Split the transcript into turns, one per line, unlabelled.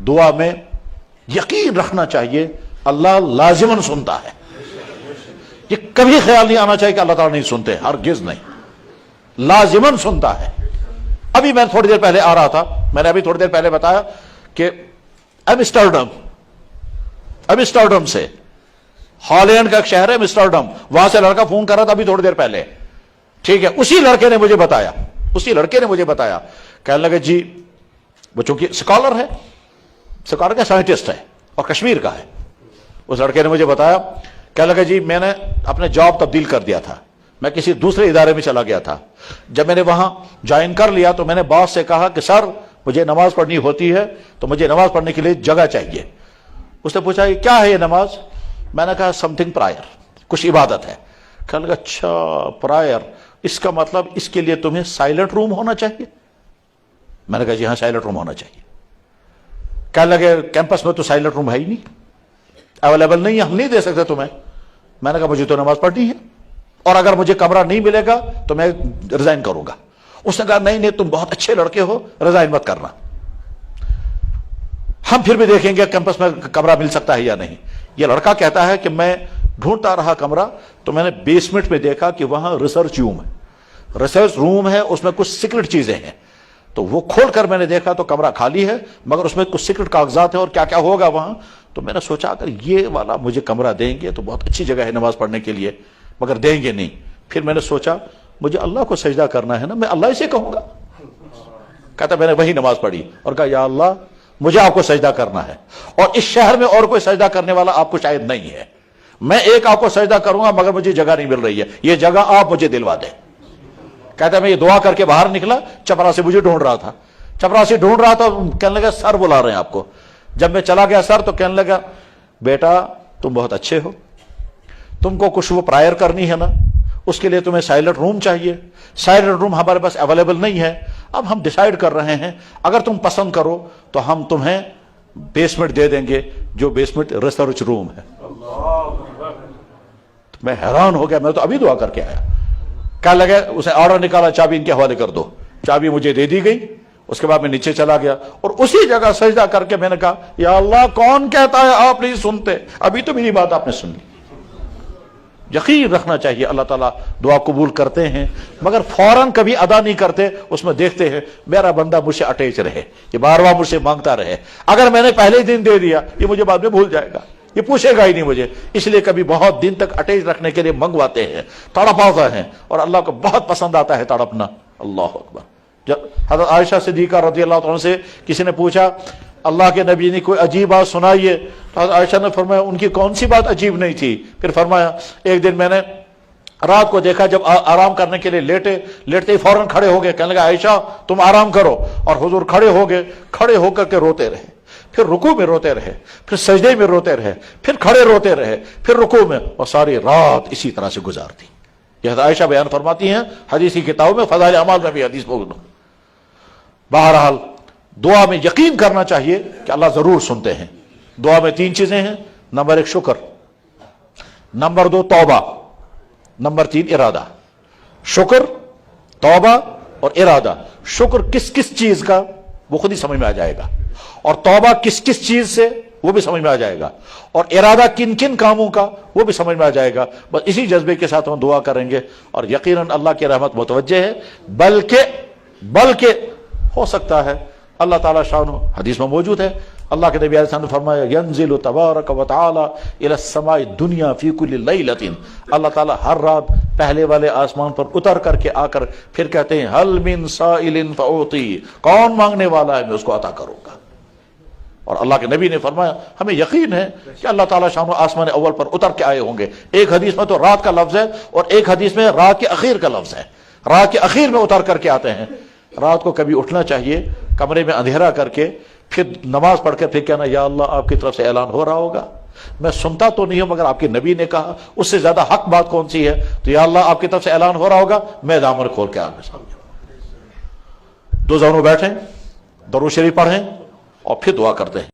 دعا میں یقین رکھنا چاہیے اللہ لازماً سنتا ہے. یہ کبھی خیال نہیں آنا چاہیے کہ اللہ تعالیٰ نہیں سنتے، ہرگز نہیں، لازماً سنتا ہے. ابھی میں تھوڑی دیر پہلے آ رہا تھا، میں نے ابھی تھوڑی دیر پہلے بتایا کہ ایمسٹرڈم سے، ہالینڈ کا ایک شہر ہے ایمسٹرڈم، وہاں سے لڑکا فون کر رہا تھا ابھی تھوڑی دیر پہلے، ٹھیک ہے. اسی لڑکے نے مجھے بتایا کہنے لگے جی وہ چونکہ اسکالر ہے، اسکالر کا سائنٹسٹ ہے اور کشمیر کا ہے. اس لڑکے نے مجھے بتایا کہنے لگا جی میں نے اپنے جاب تبدیل کر دیا تھا، میں کسی دوسرے ادارے میں چلا گیا تھا. جب میں نے وہاں جوائن کر لیا تو میں نے باس سے کہا کہ سر مجھے نماز پڑھنی ہوتی ہے تو مجھے نماز پڑھنے کے لیے جگہ چاہیے. اس نے پوچھا یہ کیا ہے یہ نماز؟ میں نے کہا سم تھنگ پرائر، کچھ عبادت ہے. کہنے لگا اچھا پرائر، اس کا مطلب اس کے لیے تمہیں سائلنٹ روم ہونا چاہیے؟ میں نے کہا جی ہاں سائلنٹ روم ہونا چاہیے. کہنے لگے کیمپس میں تو سائلنٹ روم ہے ہی نہیں، اویلیبل نہیں ہے، ہم نہیں دے سکتے تمہیں. میں نے کہا مجھے تو نماز پڑھنی ہے اور اگر مجھے کمرہ نہیں ملے گا تو میں ریزائن کروں گا. اس نے کہا نہیں تم بہت اچھے لڑکے ہو، ریزائن مت کرنا، ہم پھر بھی دیکھیں گے کیمپس میں کمرہ مل سکتا ہے یا نہیں. یہ لڑکا کہتا ہے کہ میں ڈھونڈتا رہا کمرہ تو میں نے بیسمنٹ میں دیکھا کہ وہاں ریسرچ روم ہے، اس میں کچھ سیکرٹ چیزیں ہیں. تو وہ کھول کر میں نے دیکھا تو کمرہ خالی ہے مگر اس میں کچھ سیکرٹ کاغذات ہیں اور کیا کیا ہوگا وہاں. تو میں نے سوچا اگر یہ والا مجھے کمرہ دیں گے تو بہت اچھی جگہ ہے نماز پڑھنے کے لیے، مگر دیں گے نہیں. پھر میں نے سوچا مجھے اللہ کو سجدہ کرنا ہے نا، میں اللہ سے کہوں گا. کہتا میں نے وہی نماز پڑھی اور کہا یا اللہ مجھے آپ کو سجدہ کرنا ہے اور اس شہر میں اور کوئی سجدہ کرنے والا آپ کو شاید نہیں ہے، میں ایک آپ کو سجدہ کروں گا مگر مجھے جگہ نہیں مل رہی ہے، یہ جگہ آپ مجھے دلوا دیں. کہتا ہے میں یہ دعا کر کے باہر نکلا، چپراسی مجھے ڈھونڈ رہا تھا، کہنے لگا سر بلا رہے ہیں آپ کو. جب میں چلا گیا سر تو کہنے لگا بیٹا تم بہت اچھے ہو، تم کو کچھ وہ پرائر کرنی ہے نا، اس کے لیے تمہیں سائلنٹ روم چاہیے، سائلنٹ روم ہمارے پاس اویلیبل نہیں ہے. اب ہم ڈیسائیڈ کر رہے ہیں اگر تم پسند کرو تو ہم تمہیں بیسمنٹ دے دیں گے، جو بیسمنٹ ریسرچ روم ہے. میں حیران ہو گیا، میں تو ابھی دعا کر کے آیا. کہنے لگے اس نے آرڈر نکالا چابی ان کے حوالے کر دو، چابی مجھے دے دی گئی. اس کے بعد میں نیچے چلا گیا اور اسی جگہ سجدہ کر کے میں نے کہا یا اللہ کون کہتا ہے آپ نہیں سنتے، ابھی تو میری بات آپ نے سن لی. یقین رکھنا چاہیے اللہ تعالیٰ دعا قبول کرتے ہیں مگر فوراً کبھی ادا نہیں کرتے، اس میں دیکھتے ہیں میرا بندہ مجھ سے اٹیچ رہے، یہ بار بار مجھ سے مانگتا رہے. اگر میں نے پہلے ہی دن دے دیا یہ مجھے بعد میں بھول جائے گا، یہ پوچھے گا ہی نہیں مجھے، اس لیے کبھی بہت دن تک اٹیچ رکھنے کے لیے منگواتے ہیں، تڑپاتے ہیں اور اللہ کو بہت پسند آتا ہے تڑپنا. اللہ اکبر. جب حضرت عائشہ صدیقہ رضی اللہ عنہ سے کسی نے پوچھا اللہ کے نبی نے کوئی عجیب بات سنائیے، تو حضرت عائشہ نے فرمایا ان کی کون سی بات عجیب نہیں تھی. پھر فرمایا ایک دن میں نے رات کو دیکھا جب آرام کرنے کے لیے لیٹتے ہی فوراً کھڑے ہو گئے، کہنے لگا عائشہ تم آرام کرو، اور حضور کھڑے ہو گئے، کھڑے ہو کر کے روتے رہے، پھر رکوع میں روتے رہے، پھر سجدے میں روتے رہے، پھر کھڑے روتے رہے، پھر رکوع میں، اور ساری رات اسی طرح سے گزار دی. یہ حضرت عائشہ بیان فرماتی ہیں حدیث کی کتابوں میں، فضائل اعمال میں بھی حدیث موجود. بہرحال دعا میں یقین کرنا چاہیے کہ اللہ ضرور سنتے ہیں. دعا میں 3 چیزیں ہیں، نمبر 1 شکر، نمبر 2 توبہ، نمبر 3 ارادہ. شکر، توبہ اور ارادہ. شکر کس کس چیز کا وہ خود ہی سمجھ میں آ جائے گا، اور توبہ کس کس چیز سے وہ بھی سمجھ میں آ جائے گا، اور ارادہ کن کن کاموں کا وہ بھی سمجھ میں آ جائے گا. بس اسی جذبے کے ساتھ ہم دعا کریں گے اور یقیناً اللہ کی رحمت متوجہ ہے. بلکہ ہو سکتا ہے اللہ تعالیٰ شانہ حدیث میں موجود ہے، اللہ کے نبی علیہ السلام نے فرمایا ینزل تبارک و تعالی الی السماء الدنیا فی کل لیلۃ. اللہ تعالیٰ ہر رات پہلے والے آسمان پر اتر کر کے آ کر پھر کہتے ہیں هل من سائل فاعطی، کون مانگنے والا ہے میں اس کو عطا کروں گا. اور اللہ کے نبی نے فرمایا ہمیں یقین ہے کہ اللہ تعالیٰ شانہ آسمان اول پر اتر کے آئے ہوں گے. ایک حدیث میں تو رات کا لفظ ہے اور ایک حدیث میں رات کے اخیر کا لفظ ہے. رات کے اخیر میں اتر کر کے آتے ہیں. رات کو کبھی اٹھنا چاہیے کمرے میں اندھیرا کر کے، پھر نماز پڑھ کے پھر کہنا یا اللہ آپ کی طرف سے اعلان ہو رہا ہوگا، میں سنتا تو نہیں ہوں مگر آپ کے نبی نے کہا، اس سے زیادہ حق بات کون سی ہے، تو یا اللہ آپ کی طرف سے اعلان ہو رہا ہوگا، میں دامن کھول کے آگے سامنے. 2 زانوں بیٹھیں، درود شریف پڑھیں اور پھر دعا کرتے ہیں.